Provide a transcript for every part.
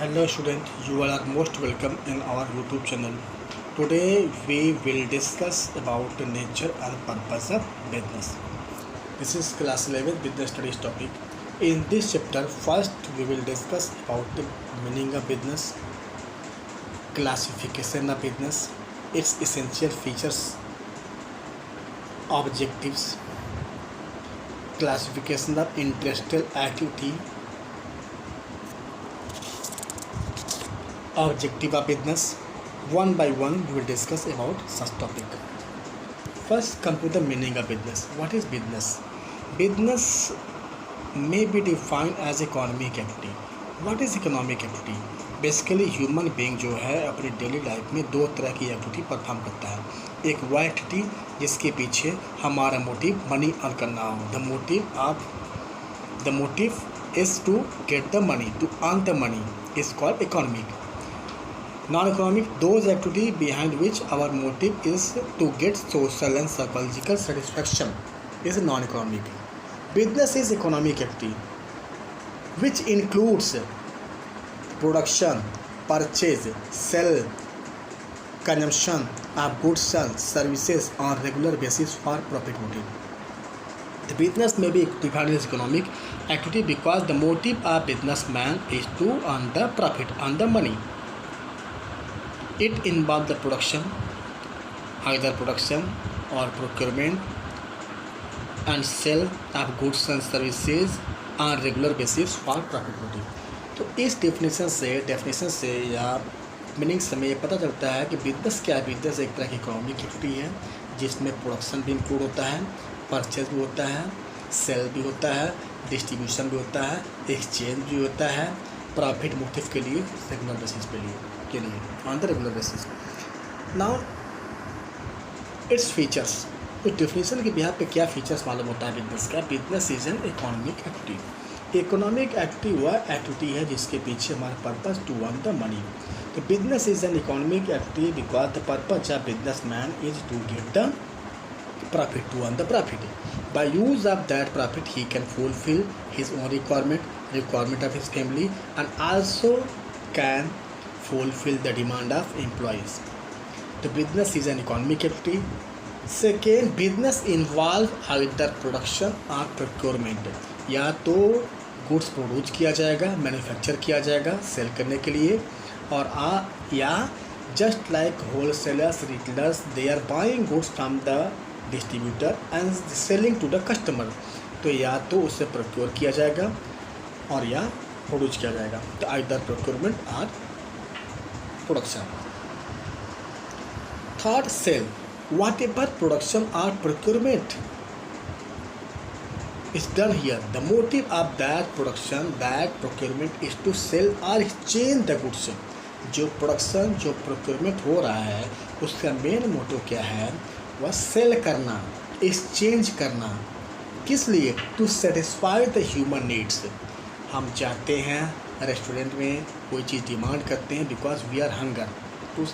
Hello student, you all are most welcome in our YouTube channel. Today we will discuss about the nature and purpose of business. This is class 11 business studies topic. In this chapter, first we will discuss about the meaning of business, classification of business, its essential features, objectives, classification of industrial activity, objective of business. One by one we will discuss about such topic. First come to the meaning of business. What is business? Business may be defined as economic activity. What is economic activity? Basically human being जो है अपनी daily life में दो तरह की activity perform करता है। एक वह एक्टिविटी जिसके पीछे हमारा मोटिव मनी अर्न करना हो। The motive is to get the money, to earn the money is called economic. Non-economic, those activity behind which our motive is to get social and psychological satisfaction is non-economic. Business is economic activity which includes production, purchase, sell, consumption of goods and services on regular basis for profit motive. The business may be defined as economic activity because the motive of businessman is to earn the profit, earn the money. It involves the production, either production or procurement and sale of goods and services on regular basis for profit motive. तो इस definition से या meaning से हमें ये पता चलता है कि बिजनेस क्या है. बिजनेस एक तरह की इकोनॉमिक एक्टिविटी है जिसमें प्रोडक्शन भी इंक्लूड होता है, परचेज भी होता है, सेल भी होता है, डिस्ट्रीब्यूशन भी होता है, एक्सचेंज भी होता है, प्रॉफिट मोटिव के लिए रेगुलर बेसिस के लिए on the regular basis. Now its features. तो डेफिनेशन के बिहार पे क्या फीचर्स मालूम होता है बिजनेस का. Business is an economic activity. Economic activity वह एक्टिविटी है जिसके पीछे हमारा purpose to earn the money. तो business is an economic activity because the purpose of business man is to get the profit, to earn the profit. By use of that profit he can fulfill his own requirement of his family and also can fulfill the demand of employees. The business is an economic activity. Second, business involve either production or procurement. या तो goods produce किया जाएगा, manufacture किया जाएगा cell करने के लिए, और या just like wholesalers, retailers, they are buying goods from the distributor and selling to the customer. तो या तो उससे प्रोक्योर किया जाएगा और या प्रोड्यूस किया जाएगा. तो आइदर प्रोक्योरमेंट और production. Third, sale. Whatever production और procurement is done here, the motive of that production, that procurement is to sell or exchange the goods. जो प्रोडक्शन जो प्रोक्योरमेंट हो रहा है उसका मेन मोटिव क्या है? वह सेल करना, एक्सचेंज करना. किस लिए? To satisfy the human needs. हम चाहते हैं रेस्टोरेंट में कोई चीज़ डिमांड करते हैं बिकॉज वी आर हंगर, तो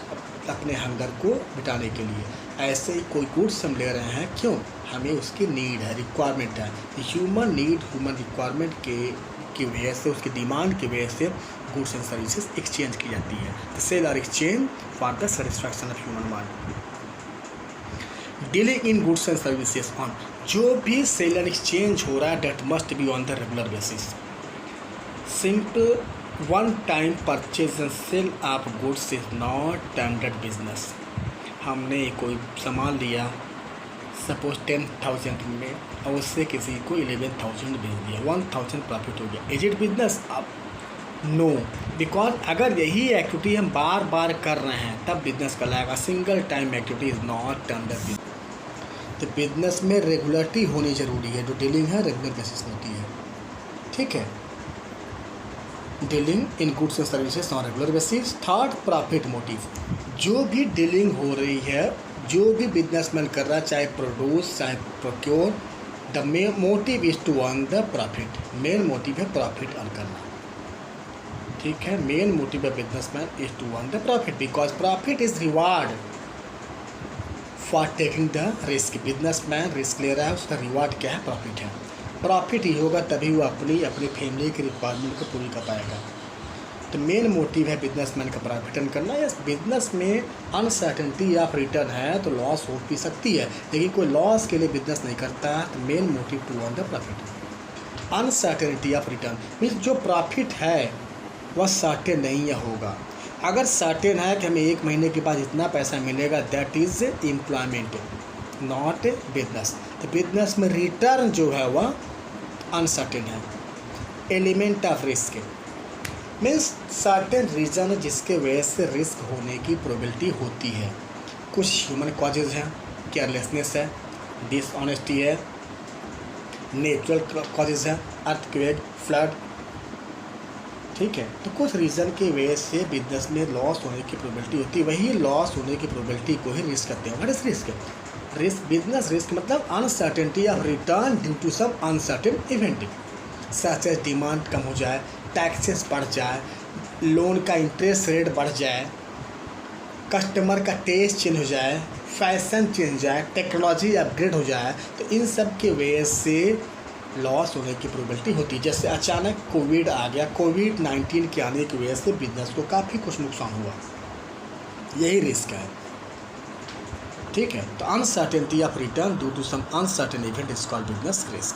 अपने हंगर को मिटाने के लिए. ऐसे ही कोई गुड्स हम ले रहे हैं, क्यों? हमें उसकी नीड है, रिक्वायरमेंट है. ह्यूमन नीड, ह्यूमन रिक्वायरमेंट की वजह से, उसकी डिमांड की वजह से गुड्स एंड सर्विसेज एक्सचेंज की जाती है. The sale are exchange for the satisfaction of human want. Dealing in goods and services on, जो भी सेल एंड एक्सचेंज हो रहा है that must be on the regular basis. Simple one time purchase and sale of goods is not standard business. हमने कोई सामान लिया suppose 10,000 में और उससे किसी को 11,000 बेच दिया, 1,000 प्रॉफिट हो गया. Is it business? अब नो, बिकॉज अगर यही एक्टिविटी हम बार बार कर रहे हैं तब बिजनेस कहलाएगा. Single time activity is not under business. तो बिजनेस में रेगुलरिटी होनी ज़रूरी है. जो डीलिंग है रेगुलर बेसिस में होती है. ठीक है, dealing in goods and services on regular basis. Third, profit motive. जो भी डीलिंग हो रही है, जो भी बिजनेसमैन कर रहा है, चाहे प्रोड्यूस चाहे procure, the main motive is to earn the profit. Main motive है प्रॉफिट अर्न करना. ठीक है, main motive of businessman is to earn the profit because profit is reward for taking the risk. Businessman risk ले रहा है, उसका reward क्या है? प्रॉफिट है. प्रॉफिट ही होगा तभी वो अपनी फैमिली की रिक्वायरमेंट को पूरी कर पाएगा. तो मेन मोटिव है बिजनेसमैन का प्रॉफिट अर्न करना। या बिजनेस में अनसर्टेनिटी ऑफ रिटर्न है तो लॉस हो भी सकती है, लेकिन कोई लॉस के लिए बिजनेस नहीं करता है। तो main motive to earn the profit. Uncertainty of return means जो प्रॉफिट है वह सर्टेन नहीं होगा। अगर सर्टेन है कि हमें 1 महीने के बाद इतना पैसा मिलेगा, that is employment, not business. तो बिजनेस में रिटर्न जो है वह अनसर्टेन है। Element of risk means certain reason जिसके वजह से रिस्क होने की प्रोबेबिलिटी होती है। कुछ ह्यूमन कॉजेज़ हैं, केयरलेसनेस है, डिसऑनेस्टी है, नेचुरल कॉजेज़ हैं, अर्थक्वेक, फ्लड, ठीक है। तो कुछ रीज़न की वजह से बिजनेस में लॉस होने की प्रोबेबिलिटी होती है। वही लॉस होने की प्रोबेबिलिटी को ही रिस्क कहते हैं। What is risk? Business risk मतलब uncertainty of return due to some uncertain event, such as demand कम हो जाए, टैक्सेस बढ़ जाए, लोन का इंटरेस्ट रेट बढ़ जाए, कस्टमर का टेस्ट चेंज हो जाए, फैशन चेंज हो जाए, टेक्नोलॉजी अपग्रेड हो जाए। तो इन सब के वजह से लॉस होने की प्रोबेबिलिटी होती है। जैसे अचानक कोविड आ गया, कोविड-19 के आने की वजह से बिजनेस को काफ़ी कुछ नुकसान हुआ, यही रिस्क है, ठीक है। तो uncertainty of return due to some uncertain event is called business risk.